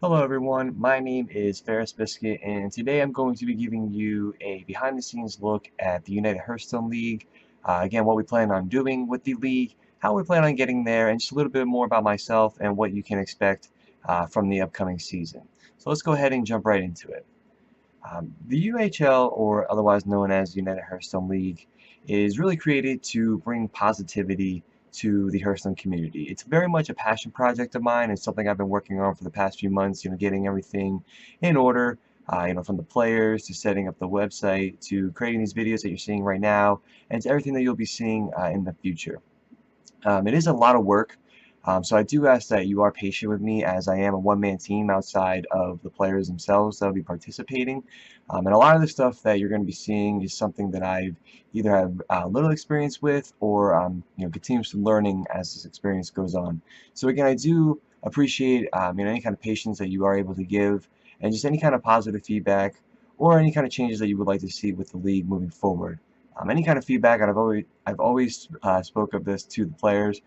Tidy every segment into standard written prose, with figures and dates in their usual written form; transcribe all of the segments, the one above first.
Hello everyone, my name is Ferris Biscuit and today I'm going to be giving you a behind the scenes look at the United Hearthstone League. Again, what we plan on doing with the league, how we plan on getting there, and just a little bit more about myself and what you can expect from the upcoming season. So let's go ahead and jump right into it. The UHL, or otherwise known as United Hearthstone League, is really created to bring positivity to the Hearthstone community. It's very much a passion project of mine. It's something I've been working on for the past few months, getting everything in order, from the players to setting up the website to creating these videos that you're seeing right now and to everything that you'll be seeing in the future. It is a lot of work, so I do ask that you are patient with me as I am a one-man team outside of the players themselves that will be participating. And a lot of the stuff that you're going to be seeing is something that I've either have little experience with or continuously learning as this experience goes on. So again, I do appreciate any kind of patience that you are able to give and just any kind of positive feedback or any kind of changes that you would like to see with the league moving forward. Any kind of feedback, and I've always spoke of this to the players,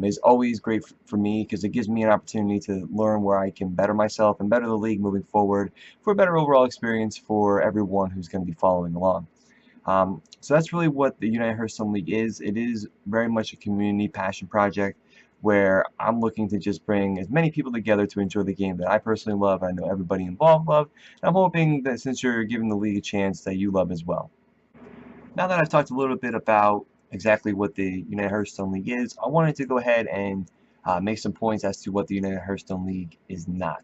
is always great for me because it gives me an opportunity to learn where I can better myself and better the league moving forward for a better overall experience for everyone who's going to be following along. So that's really what the United Hearthstone League is. It is very much a community passion project where I'm looking to just bring as many people together to enjoy the game that I personally love. I know everybody involved love. And I'm hoping that since you're giving the league a chance that you love as well. Now that I've talked a little bit about exactly what the United Hearthstone League is, I wanted to go ahead and make some points as to what the United Hearthstone League is not.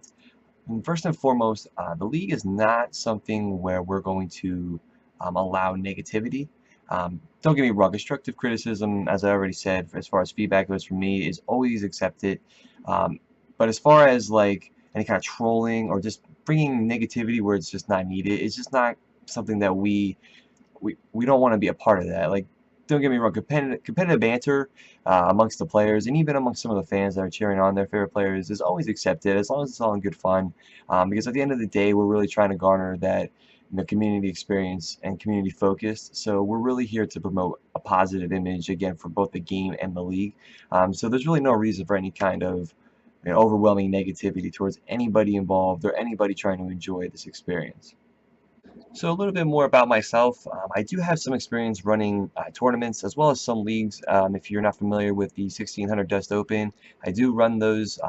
And first and foremost, the league is not something where we're going to allow negativity. Don't get me wrong, constructive criticism, as I already said, as far as feedback goes from me, is always accepted. Um, but as far as like any kind of trolling or just bringing negativity where it's just not needed, it's just not something that we don't want to be a part of that. Like, don't get me wrong, competitive banter amongst the players and even amongst some of the fans that are cheering on their favorite players is always accepted as long as it's all in good fun. Because at the end of the day, we're really trying to garner that community experience and community focused. So we're really here to promote a positive image again for both the game and the league. So there's really no reason for any kind of overwhelming negativity towards anybody involved or anybody trying to enjoy this experience. So a little bit more about myself. I do have some experience running tournaments as well as some leagues. If you're not familiar with the 1600 Dust Open, I do run those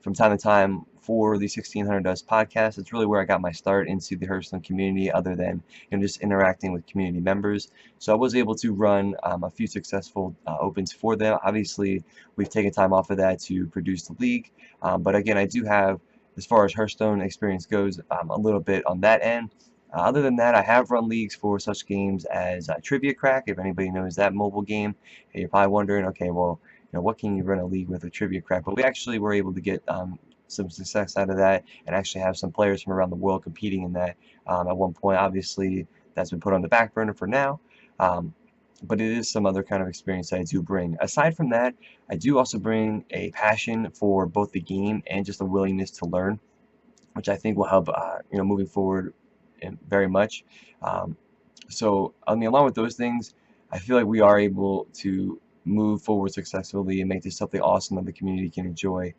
from time to time for the 1600 Dust podcast. It's really where I got my start into the Hearthstone community other than just interacting with community members. So I was able to run a few successful opens for them. Obviously, we've taken time off of that to produce the league. But again, I do have, as far as Hearthstone experience goes, a little bit on that end. Other than that, I have run leagues for such games as Trivia Crack, if anybody knows that mobile game. And you're probably wondering, okay, well, what can you run a league with a Trivia Crack? But we actually were able to get some success out of that and actually have some players from around the world competing in that at one point. Obviously, that's been put on the back burner for now. Um, but it is some other kind of experience that I do bring. Aside from that, I do also bring a passion for both the game and just a willingness to learn, which I think will help, moving forward very much. Um, so, I mean, along with those things, I feel like we are able to move forward successfully and make this something awesome that the community can enjoy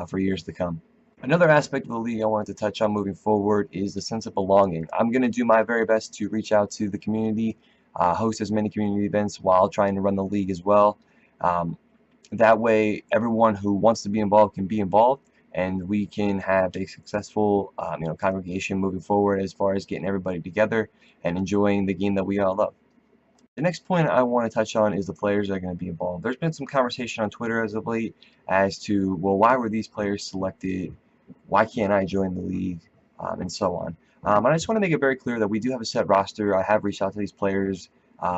for years to come. Another aspect of the league I wanted to touch on moving forward is the sense of belonging. I'm going to do my very best to reach out to the community, host as many community events while trying to run the league as well. Um, that way, everyone who wants to be involved can be involved, and we can have a successful, congregation moving forward as far as getting everybody together and enjoying the game that we all love. The next point I want to touch on is the players that are going to be involved. There's been some conversation on Twitter as of late as to, well, why were these players selected? Why can't I join the league? And so on. And I just want to make it very clear that we do have a set roster. I have reached out to these players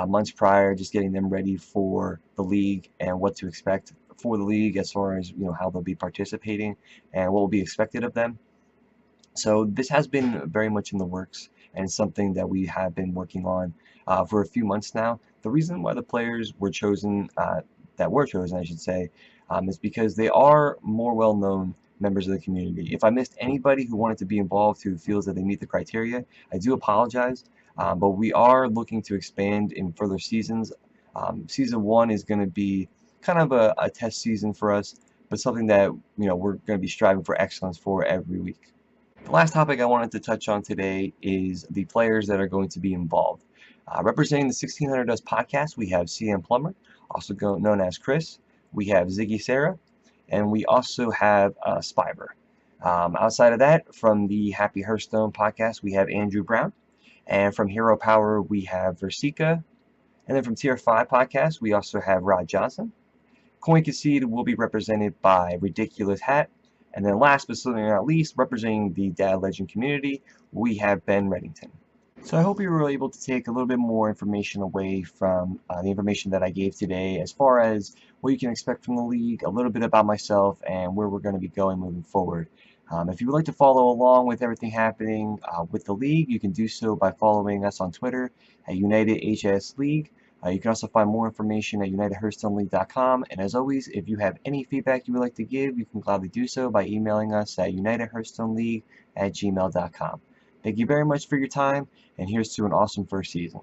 months prior, just getting them ready for the league and what to expect for the league as far as how they'll be participating and what will be expected of them. So this has been very much in the works and something that we have been working on for a few months now. The reason why the players were chosen, I should say, is because they are more well-known members of the community. If I missed anybody who wanted to be involved who feels that they meet the criteria, I do apologize. But we are looking to expand in further seasons. Season 1 is going to be kind of a test season for us. but something that we're going to be striving for excellence for every week. The last topic I wanted to touch on today is the players that are going to be involved. Representing the 1600 Dust podcast, we have CM Plummer, also known as Chris. We have Ziggy Sarah, and we also have Spiber. Outside of that, from the Happy Hearthstone podcast, we have Andrew Brown. And from Hero Power, we have Versika. And then from Tier 5 podcast, we also have Rod Johnson. Coin Concede will be represented by Ridiculous Hat. And then last but certainly not least, representing the Dad Legend community, we have Ben Reddington. So I hope you were able to take a little bit more information away from the information that I gave today as far as what you can expect from the league, a little bit about myself, and where we're going to be going moving forward. If you would like to follow along with everything happening with the league, you can do so by following us on Twitter at UnitedHearthstoneLeague. You can also find more information at UnitedHearthstoneLeague.com. And as always, if you have any feedback you would like to give, you can gladly do so by emailing us at UnitedHearthstoneLeague@gmail.com. Thank you very much for your time, and here's to an awesome first season.